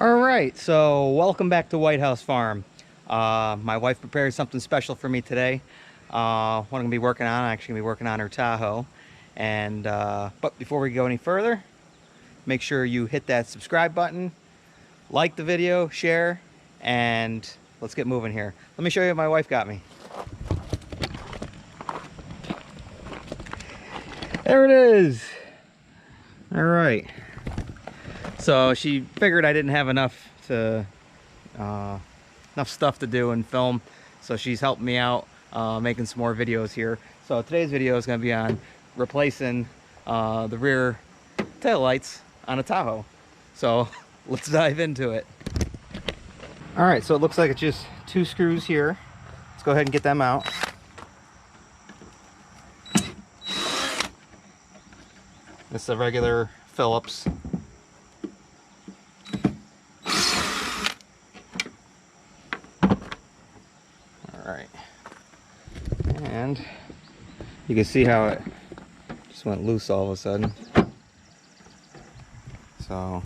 All right, so welcome back to Whitehouse Farm. My wife prepared something special for me today. What I'm gonna be working on, I'm actually gonna be working on her Tahoe. And but before we go any further, make sure you hit that subscribe button, like the video, share, and let's get moving here. Let me show you what my wife got me. There it is. All right. So she figured I didn't have enough stuff to do and film, so she's helping me out making some more videos here. So today's video is going to be on replacing the rear tail lights on a Tahoe. So let's dive into it. All right, so it looks like it's just two screws here. Let's go ahead and get them out. This is a regular Phillips. Alright, and you can see how it just went loose all of a sudden. So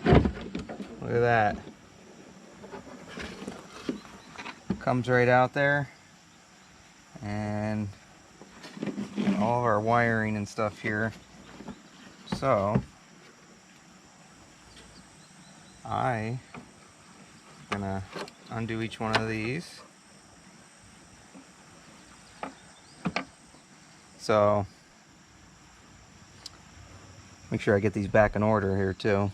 look at that. Comes right out there, and all of our wiring and stuff here. So I'm gonna undo each one of these. So make sure I get these back in order here too.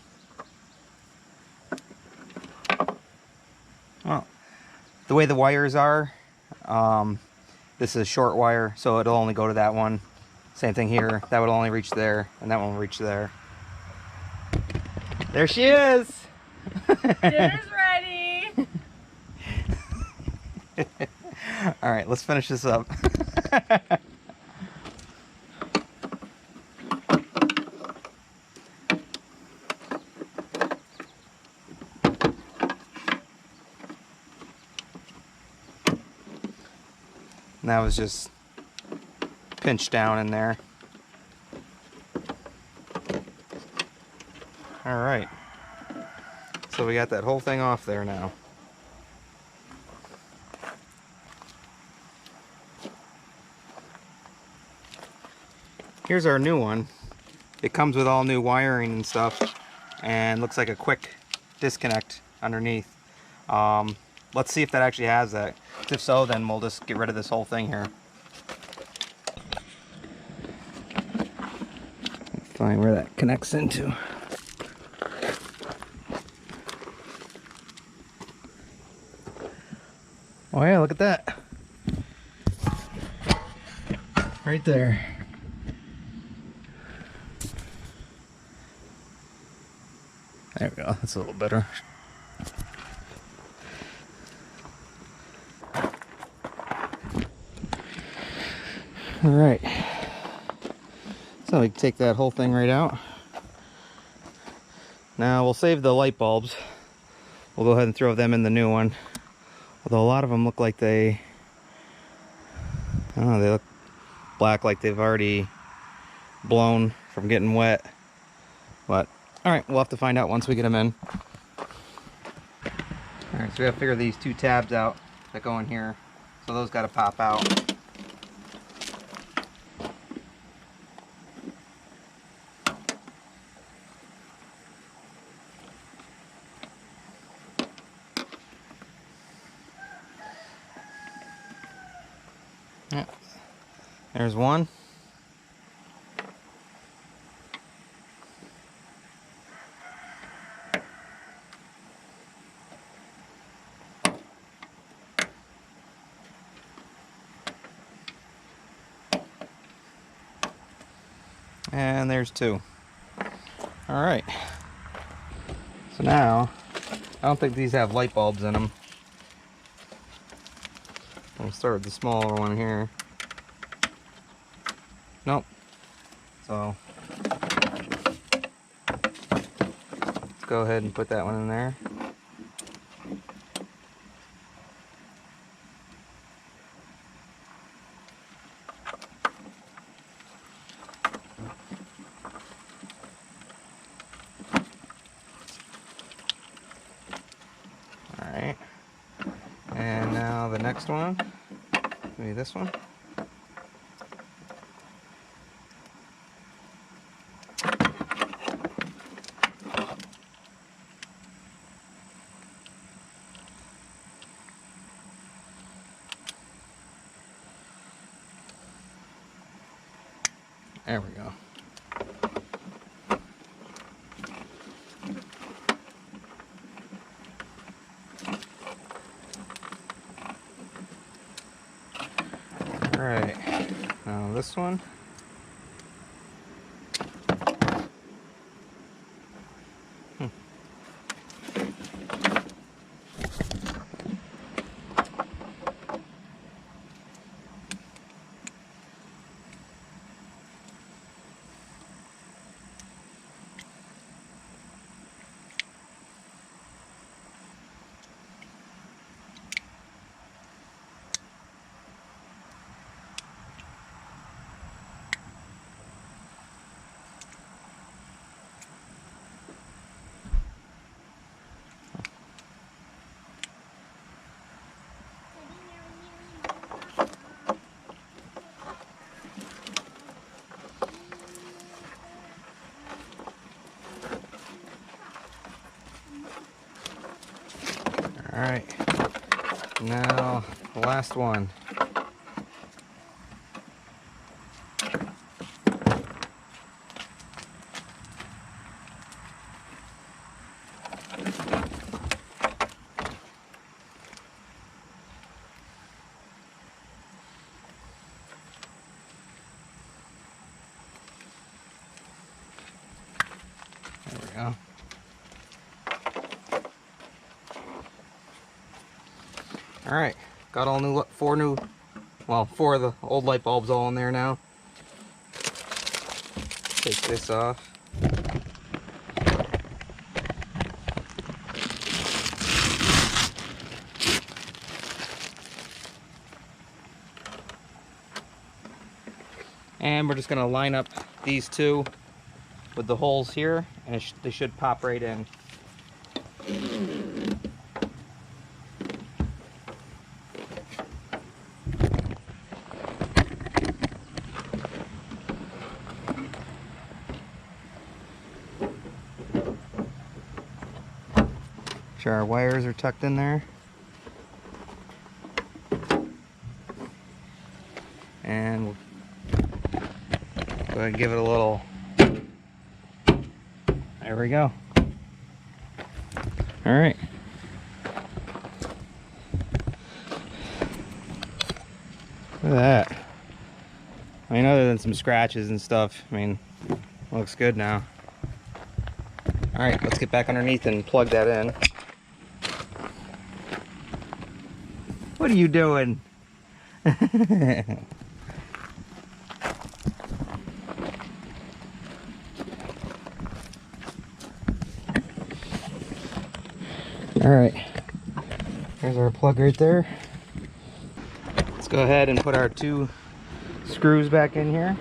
Well, the way the wires are, this is a short wire, so it'll only go to that one. Same thing here, that would only reach there, and that one will reach there. There she is! Dinner's ready! Alright, let's finish this up. And that was just pinched down in there. Alright. So we got that whole thing off there now. Here's our new one. It comes with all new wiring and stuff, and looks like a quick disconnect underneath. Let's see if that actually has that. If so, then we'll just get rid of this whole thing here. Find where that connects into. Oh yeah, look at that. Right there. There we go, that's a little better. Alright. So we can take that whole thing right out. Now we'll save the light bulbs. We'll go ahead and throw them in the new one. Although a lot of them look like I don't know, they look black, like they've already blown from getting wet. But alright, we'll have to find out once we get them in. Alright, so we have to figure these two tabs out that go in here. So those got to pop out. Yeah. There's one. And there's two. All right. So now, I don't think these have light bulbs in them. We'll start with the smaller one here. Nope. So let's go ahead and put that one in there. next one, maybe this one. There we go. All right, now this one. All right, now the last one. There we go. All right, got all new, four of the old light bulbs all in there now. Take this off. And we're just gonna line up these two with the holes here, and they should pop right in. Sure, our wires are tucked in there. And we'll go ahead and give it a little. There we go. All right. Look at that. I mean, other than some scratches and stuff, I mean, looks good now. All right, let's get back underneath and plug that in. What are you doing? All right, there's our plug right there. Let's go ahead and put our two screws back in here.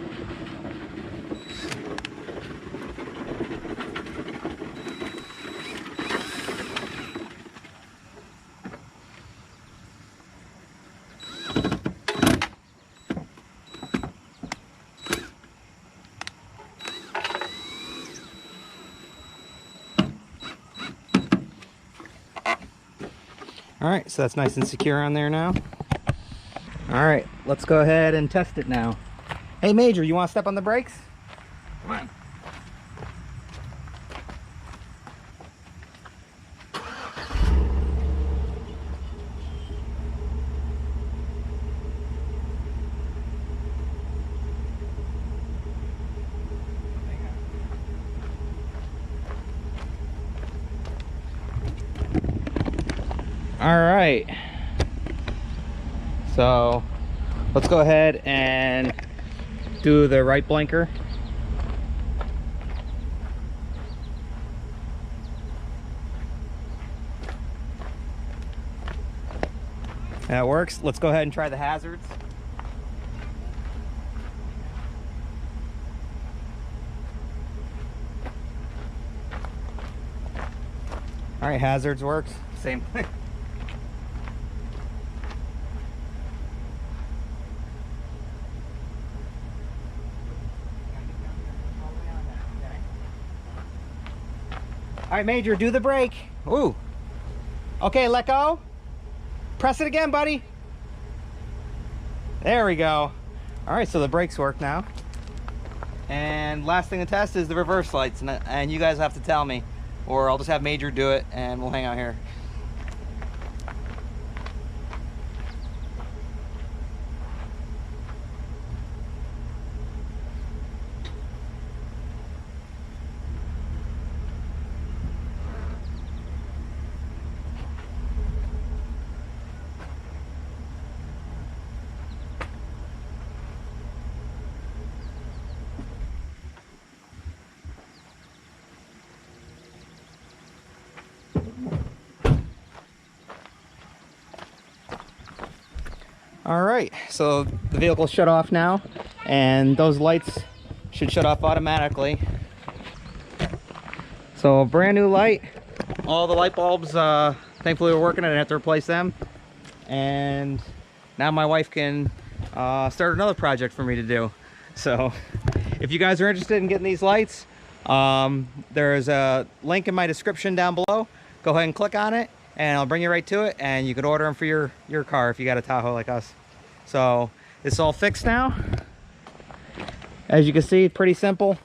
All right, so that's nice and secure on there now. All right, let's go ahead and test it now. Hey, Major, you want to step on the brakes? Come on. All right, so let's go ahead and do the right blinker. That works. Let's go ahead and try the hazards. All right, hazards works. Same thing. All right, Major, do the brake. Ooh. Okay, let go. Press it again, buddy. There we go. All right, so the brakes work now. And last thing to test is the reverse lights, and you guys have to tell me, or I'll just have Major do it and we'll hang out here. All right, so the vehicle's shut off now, and those lights should shut off automatically. So brand new light. All the light bulbs, thankfully were working. I didn't have to replace them. And now my wife can start another project for me to do. So if you guys are interested in getting these lights, there's a link in my description down below. Go ahead and click on it, and I'll bring you right to it, and you can order them for your car if you got a Tahoe like us. So it's all fixed now. As you can see, pretty simple.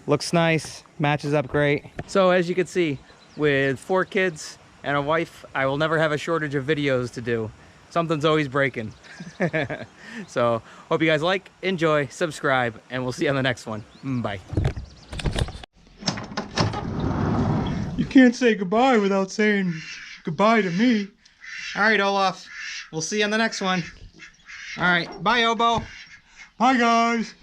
Looks nice, matches up great. So as you can see, with 4 kids and a wife, I will never have a shortage of videos to do. Something's always breaking. So hope you guys like, enjoy, subscribe, and we'll see you on the next one. Bye. You can't say goodbye without saying goodbye to me. All right, Olaf. We'll see you on the next one. All right. Bye, Obo. Bye, guys.